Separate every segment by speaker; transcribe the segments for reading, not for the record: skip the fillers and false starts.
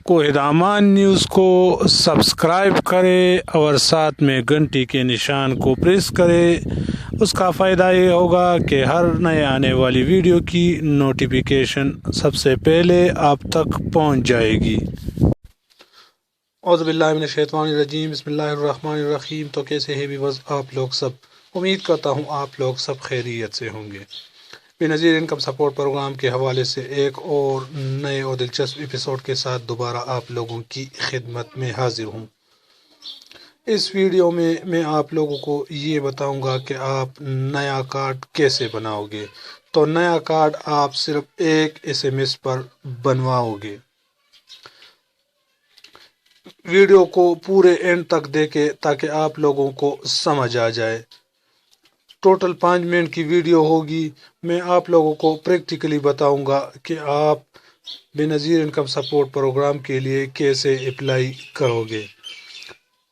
Speaker 1: कोहिदामान news को subscribe करें और साथ में घंटी के निशान को प्रेस करें। उसका फ़ायदा ये होगा कि हर नए आने वाली वीडियो की नोटिफिकेशन सबसे पहले आप तक पहुंच जाएगी। औज़ुबिल्लाहिमिनश्शैतानिर्रजीम बिस्मिल्लाहिर्रहमानिर्रहीम। तो कैसे हैं व्यूअर्स आप लोग सब? उम्मीद करता हूँ आप लोग सब खैरियत से होंगे। बेनज़ीर इनकम सपोर्ट प्रोग्राम के हवाले से एक और नए और दिलचस्प एपिसोड के साथ दोबारा आप लोगों की खिदमत में हाजिर हूँ। इस वीडियो में मैं आप लोगों को ये बताऊंगा कि आप नया कार्ड कैसे बनाओगे। तो नया कार्ड आप सिर्फ एक SMS पर बनवाओगे। वीडियो को पूरे एंड तक देखें ताकि आप लोगों को समझ आ जाए। टोटल 5 मिनट की वीडियो होगी। मैं आप लोगों को प्रैक्टिकली बताऊंगा कि आप बेनज़ीर इनकम सपोर्ट प्रोग्राम के लिए कैसे अप्लाई करोगे।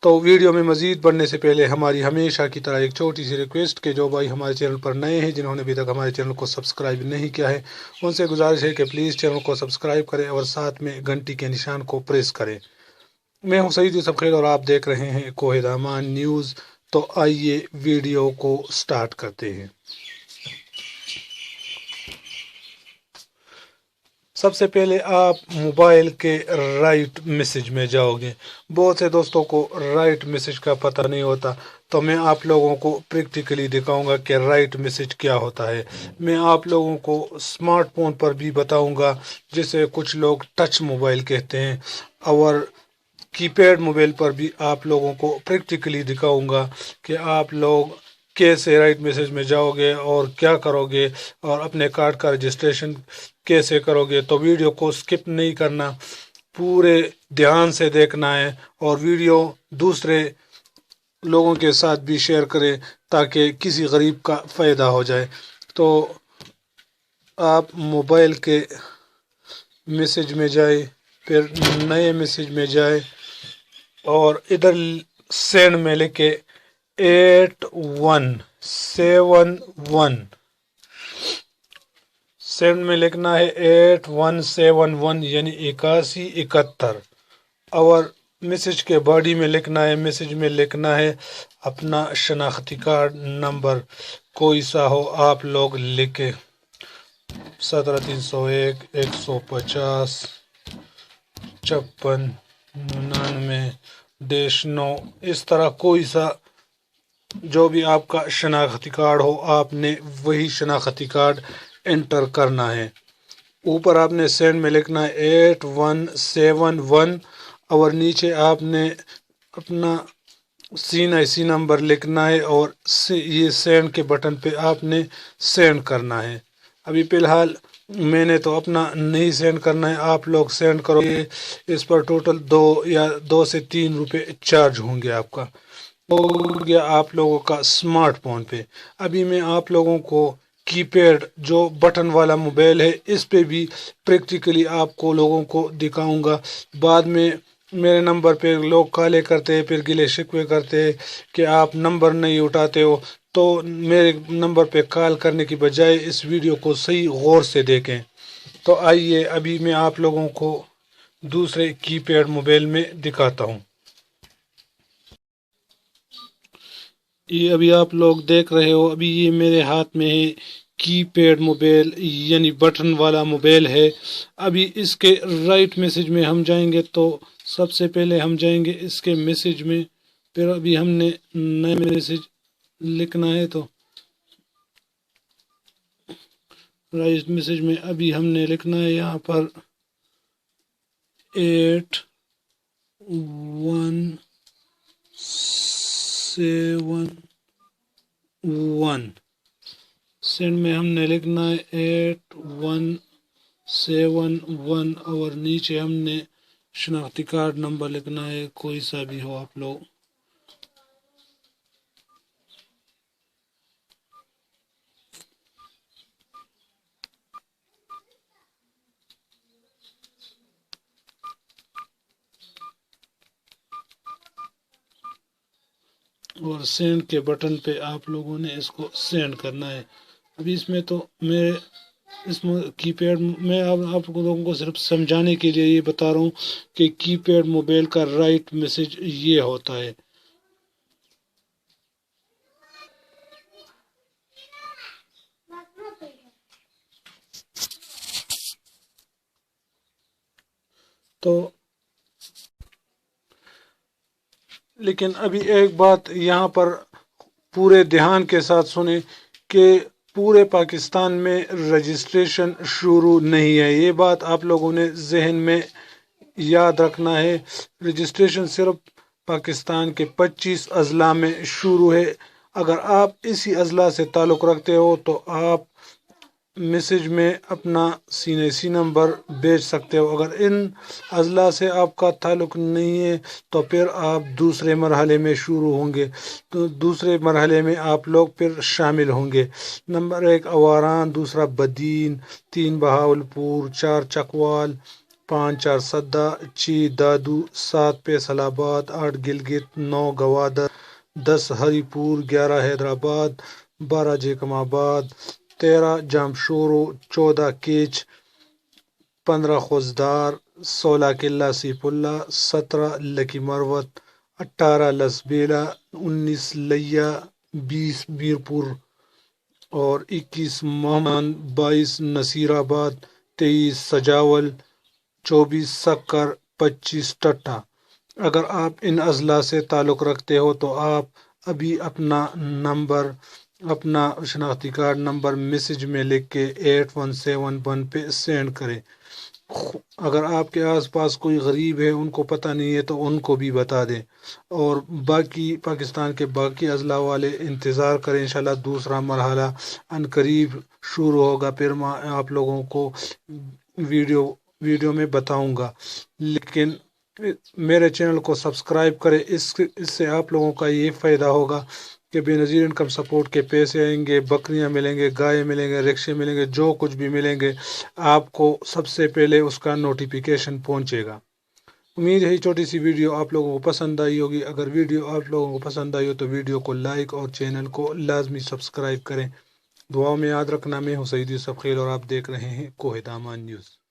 Speaker 1: तो वीडियो में मज़ीद बढ़ने से पहले हमारी हमेशा की तरह एक छोटी सी रिक्वेस्ट कि जो भाई हमारे चैनल पर नए हैं, जिन्होंने अभी तक हमारे चैनल को सब्सक्राइब नहीं किया है, उनसे गुजारिश है कि प्लीज़ चैनल को सब्सक्राइब करें और साथ में घंटी के निशान को प्रेस करें। मैं हूं सईद यूसुफ खैर और आप देख रहे हैं कोहिदामान न्यूज़। तो आइए वीडियो को स्टार्ट करते हैं। सबसे पहले आप मोबाइल के राइट मैसेज में जाओगे। बहुत से दोस्तों को राइट मैसेज का पता नहीं होता, तो मैं आप लोगों को प्रैक्टिकली दिखाऊंगा कि राइट मैसेज क्या होता है। मैं आप लोगों को स्मार्टफोन पर भी बताऊंगा, जिसे कुछ लोग टच मोबाइल कहते हैं, और कीपैड मोबाइल पर भी आप लोगों को प्रैक्टिकली दिखाऊंगा कि आप लोग कैसे राइट मैसेज में जाओगे और क्या करोगे और अपने कार्ड का रजिस्ट्रेशन कैसे करोगे। तो वीडियो को स्किप नहीं करना, पूरे ध्यान से देखना है और वीडियो दूसरे लोगों के साथ भी शेयर करें ताकि किसी गरीब का फ़ायदा हो जाए। तो आप मोबाइल के मैसेज में जाए, फिर नए मैसेज में जाए और इधर सेंड में लिखे 8171। सेंड में लिखना है 8171 यानी 8171। और मैसेज के बॉडी में लिखना है, मैसेज में लिखना है अपना शनाख्ती कार्ड नंबर कोई सा हो आप लोग लिखे। 17301 150 56 99-9 इस तरह कोई सा जो भी आपका शनाख्ती कार्ड हो, आपने वही शनाख्ती कार्ड एंटर करना है। ऊपर आपने सेंड में लिखना है 8171 और नीचे आपने अपना CNIC नंबर लिखना है और ये सेंड के बटन पे आपने सेंड करना है। अभी फ़िलहाल मैंने तो अपना नहीं सेंड करना है, आप लोग सेंड करोगे। इस पर टोटल 2 से 3 रुपये चार्ज होंगे आपका। हो गया आप लोगों का स्मार्टफोन पे। अभी मैं आप लोगों को कीपैड जो बटन वाला मोबाइल है, इस पे भी प्रैक्टिकली आपको लोगों को दिखाऊंगा। बाद में मेरे नंबर पे लोग कॉल करते हैं, फिर गिले शिकवे करते हैं कि आप नंबर नहीं उठाते हो। तो मेरे नंबर पे कॉल करने की बजाय इस वीडियो को सही गौर से देखें। तो आइए अभी मैं आप लोगों को दूसरे कीपैड मोबाइल में दिखाता हूँ। ये अभी आप लोग देख रहे हो, अभी ये मेरे हाथ में है कीपैड मोबाइल यानी बटन वाला मोबाइल है। अभी इसके राइट मैसेज में हम जाएंगे, तो सबसे पहले हम जाएंगे इसके मैसेज में, फिर अभी हमने नया मैसेज लिखना है। तो राइट मैसेज में अभी हमने लिखना है यहाँ पर 8171। सेंड में हमने लिखना है 8171 और नीचे हमने शनाख्ती कार्ड नंबर लिखना है, कोई सा भी हो आप लोग। और सेंड के बटन पे आप लोगों ने इसको सेंड करना है। अभी इसमें तो मेरे اس کی پیڈ میں آپ لوگوں کو صرف سمجھانے کے لیے یہ بتا رہا ہوں کہ کی پیڈ موبائل کا رائٹ میسج یہ ہوتا ہے. تو لیکن ابھی ایک بات یہاں پر پورے دھیان کے ساتھ سنیں کہ پورے پاکستان میں رجسٹریشن شروع نہیں ہے. یہ بات آپ لوگوں نے ذہن میں یاد رکھنا ہے. رجسٹریشن صرف پاکستان کے 25 اضلاع میں شروع ہے. اگر آپ اسی اضلاع سے تعلق رکھتے ہو تو آپ میسج میں اپنا CNC نمبر بھیج سکتے ہو. اگر ان اضلاع سے آپ کا تعلق نہیں ہے تو پھر آپ دوسرے مرحلے میں شروع ہوں گے. تو دوسرے مرحلے میں آپ لوگ پھر شامل ہوں گے. نمبر 1 اواران، دوسرا بدین، 3 بہاولپور، 4 چکوال، 5 چارسدہ، 6 دادو، 7 فیصل آباد، 8 گلگت، 9 گوادر، 10 ہری پور، 11 حیدرآباد، 12 جیکم آباد، 13 جامشورو، 14 کیچ، 15 خوزدار، 16 قلعہ سیف اللہ، 17 لکی مروت، 18 لسبیلا، 19 لیا، 20 میرپور اور 21 محمد، 22 نصیر آباد، 23 سجاول، 24 سکر، 25 ٹٹا. اگر آپ ان اضلاع سے تعلق رکھتے ہو تو آپ ابھی اپنا نمبر، اپنا شناختی کارڈ نمبر میسج میں لکھ کے 8171 پہ سینڈ کریں. اگر آپ کے آس پاس کوئی غریب ہے، ان کو پتہ نہیں ہے، تو ان کو بھی بتا دیں. اور باقی پاکستان کے باقی اضلاع والے انتظار کریں. انشاءاللہ دوسرا مرحلہ ان قریب شروع ہوگا. پھر میں آپ لوگوں کو ویڈیو میں بتاؤں گا. لیکن میرے چینل کو سبسکرائب کریں. اس سے آپ لوگوں کا یہ فائدہ ہوگا کہ بے نظیر انکم سپورٹ کے پیسے آئیں گے، بکریاں ملیں گے، گائے ملیں گے، رکشے ملیں گے، جو کچھ بھی ملیں گے آپ کو سب سے پہلے اس کا نوٹیفیکیشن پہنچے گا. امید ہے چھوٹی سی ویڈیو آپ لوگوں کو پسند آئی ہوگی. اگر ویڈیو آپ لوگوں کو پسند آئی ہو تو ویڈیو کو لائک اور چینل کو لازمی سبسکرائب کریں. دعاؤں میں یاد رکھنا. میں ہوں سعید یوسف خیل اور آپ دیکھ رہے ہیں کوہ دامان نیوز.